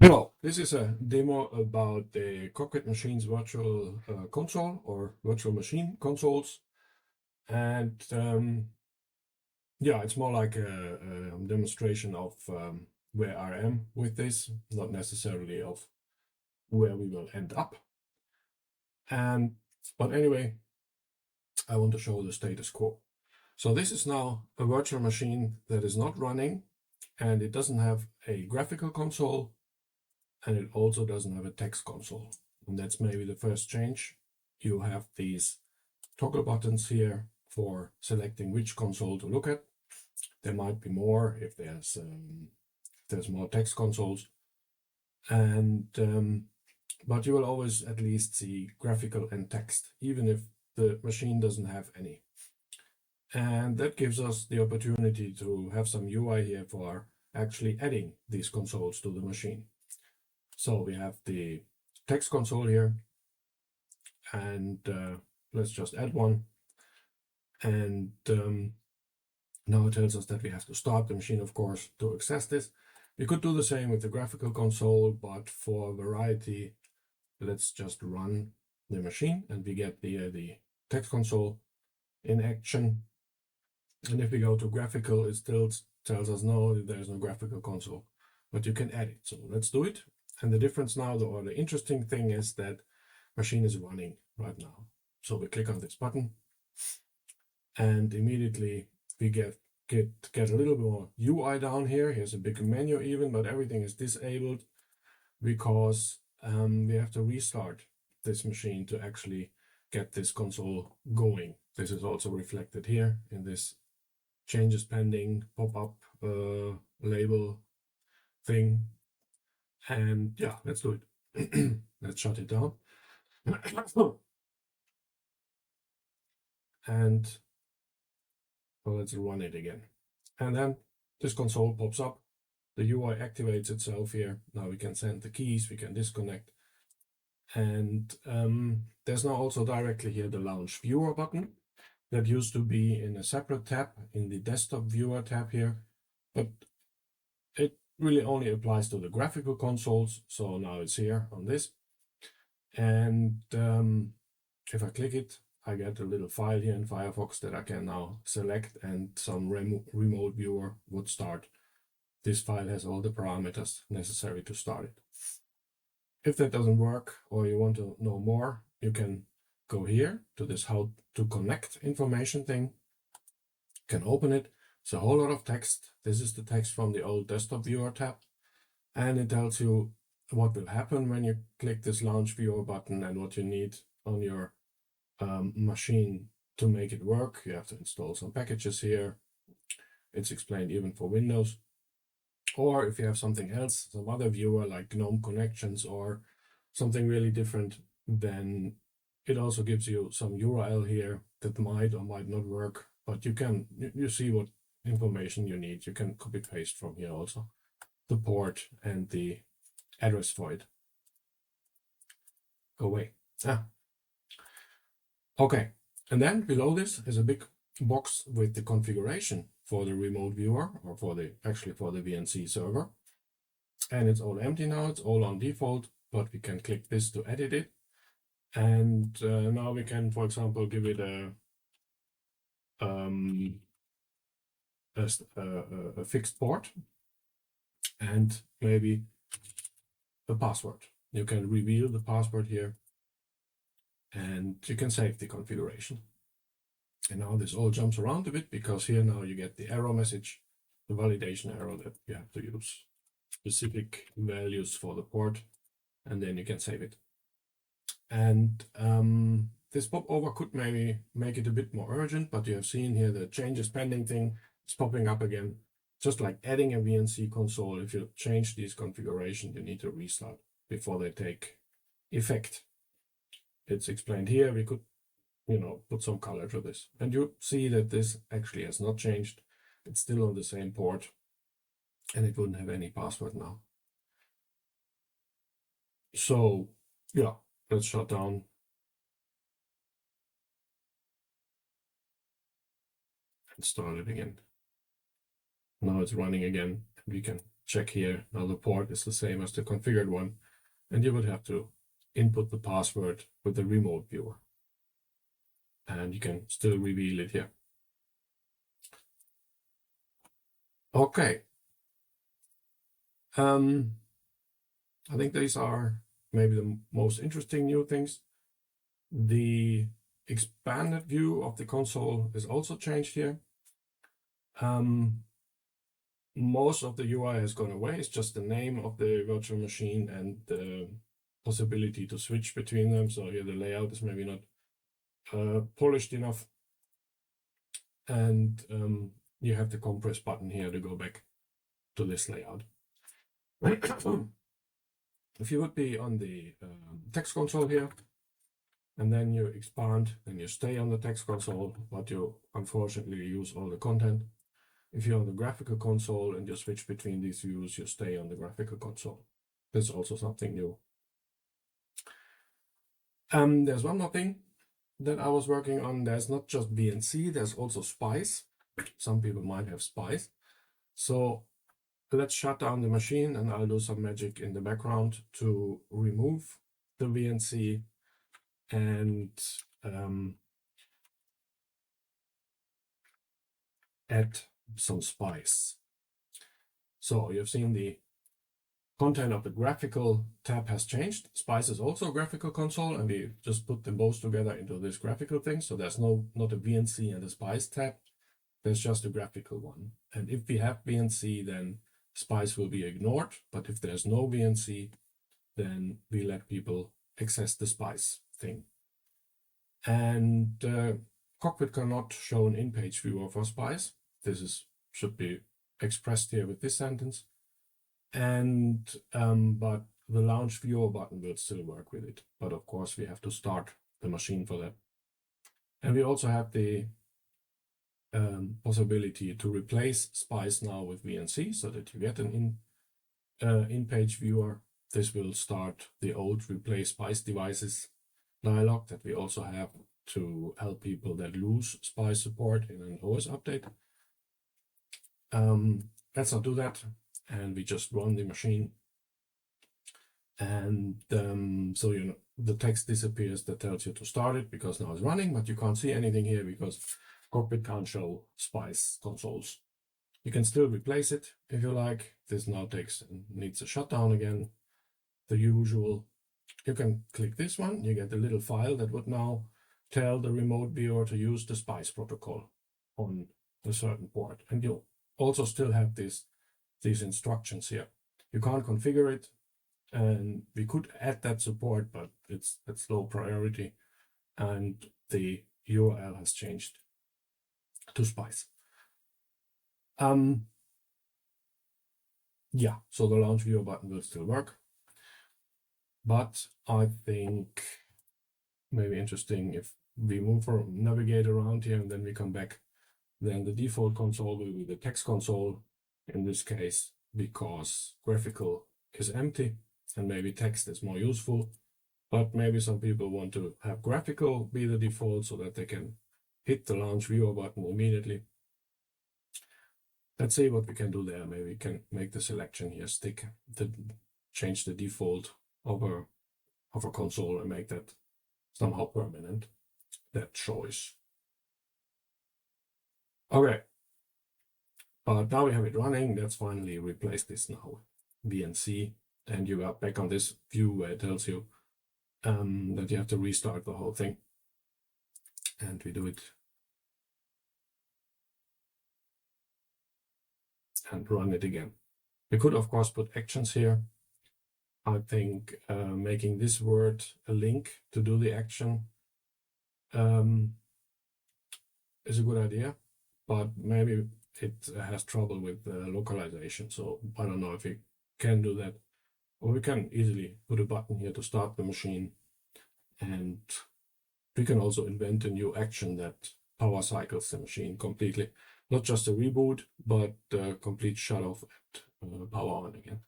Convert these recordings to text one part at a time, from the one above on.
Hello, this is a demo about the Cockpit Machine's virtual console or virtual machine consoles. And yeah, it's more like a demonstration of where I am with this, not necessarily of where we will end up. But anyway, I want to show the status quo. So this is now a virtual machine that is not running, and it doesn't have a graphical console, and it also doesn't have a text console. And that's maybe the first change. You have these toggle buttons here for selecting which console to look at. There might be more if there's more text consoles. And but you will always at least see graphical and text, even if the machine doesn't have any. And that gives us the opportunity to have some UI here for actually adding these consoles to the machine. So we have the text console here, and let's just add one. And now it tells us that we have to start the machine, of course, to access this. We could do the same with the graphical console, but for variety, let's just run the machine and we get the text console in action. And if we go to graphical, it still tells us no, there's no graphical console, but you can add it. So let's do it. And the difference now, or the interesting thing is that machine is running right now. So we click on this button and immediately we get a little more UI down here. Here's a big menu even, but everything is disabled because we have to restart this machine to actually get this console going. This is also reflected here in this changes pending pop-up label thing. And yeah, let's do it. Let's shut it down. And well, let's run it again. And then this console pops up. The UI activates itself here. Now we can send the keys, we can disconnect. And there's now also directly here the launch viewer button that used to be in a separate tab in the desktop viewer tab here. But it really only applies to the graphical consoles. So now it's here on this. And if I click it, I get a little file here in Firefox that I can now select, and some remote viewer would start. This file has all the parameters necessary to start it. If that doesn't work or you want to know more, you can go here to this how to connect information thing. You can open it. It's a whole lot of text. This is the text from the old desktop viewer tab. And it tells you what will happen when you click this launch viewer button and what you need on your machine to make it work. You have to install some packages here. It's explained even for Windows. Or if you have something else, some other viewer like GNOME Connections or something really different, then it also gives you some URL here that might or might not work, but you see what information you need. You can copy paste from here also the port and the address for it. Go away. Okay, and then below this is a big box with the configuration for the remote viewer, or for the VNC server. And it's all empty now, it's all on default, but we can click this to edit it. And now we can, for example, give it a fixed port and maybe a password. You can reveal the password here and you can save the configuration. And now this all jumps around a bit because here now you get the error message, the validation error that you have to use specific values for the port, and then you can save it. And this popover could maybe make it a bit more urgent, but you have seen here the changes pending thing is popping up again. Just like adding a VNC console, if you change these configurations, you need to restart before they take effect. It's explained here. We could put some color to this. And you see that this actually has not changed. It's still on the same port and it wouldn't have any password now. So yeah, let's shut down. And start it again. Now it's running again. We can check here. Now the port is the same as the configured one, and you would have to input the password with the remote viewer. And you can still reveal it here. Okay. I think these are maybe the most interesting new things. The expanded view of the console is also changed here. Most of the UI has gone away. It's just the name of the virtual machine and the possibility to switch between them. So here the layout is maybe not polished enough. And you have the compress button here to go back to this layout. If you would be on the text console here, and then you expand and you stay on the text console, but you unfortunately use all the content. If you're on the graphical console and you switch between these views, you stay on the graphical console. That's also something new. There's one more thing that I was working on. There's not just VNC, there's also Spice. Some people might have Spice. So let's shut down the machine and I'll do some magic in the background to remove the VNC and add some Spice. So you've seen the content of the graphical tab has changed. Spice is also a graphical console, and we just put them both together into this graphical thing. So there's not a VNC and a Spice tab. There's just a graphical one. And if we have VNC, then Spice will be ignored. But if there's no VNC, then we let people access the Spice thing. And Cockpit cannot show an in-page viewer for Spice. This should be expressed here with this sentence. And but the launch viewer button will still work with it. But of course, we have to start the machine for that. And we also have the possibility to replace Spice now with VNC so that you get an in-page viewer. This will start the old replace Spice devices dialog that we also have to help people that lose Spice support in an OS update. Let's not do that. And we just run the machine. And so, you know, the text disappears that tells you to start it because now it's running, but you can't see anything here because Cockpit can't show Spice consoles. You can still replace it if you like. This now needs a shutdown again. The usual. You can click this one. You get a little file that would now tell the remote viewer to use the Spice protocol on a certain port. And you'll also still have these instructions here. You can't configure it, and we could add that support, but it's low priority, and the URL has changed to Spice. Yeah, so the launch viewer button will still work, but I think maybe interesting if we navigate around here and then we come back, then the default console will be the text console in this case, because graphical is empty and maybe text is more useful, but maybe some people want to have graphical be the default so that they can hit the launch viewer button immediately. Let's see what we can do there. Maybe we can make the selection here change the default of a console and make that somehow permanent, that choice. Okay. But now we have it running. Let's finally replace this now with VNC. And you are back on this view where it tells you that you have to restart the whole thing. And we do it. And run it again. We could, of course, put actions here. I think making this word a link to do the action is a good idea. But maybe it has trouble with localization. So I don't know if we can do that. Or we can easily put a button here to start the machine. And we can also invent a new action that power cycles the machine completely. Not just a reboot, but a complete shut off and power on again.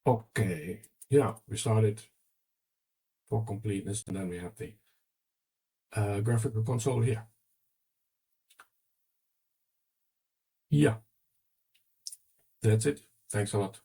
Okay, yeah, we started for completeness, and then we have the graphical console here. Yeah, That's it. Thanks a lot.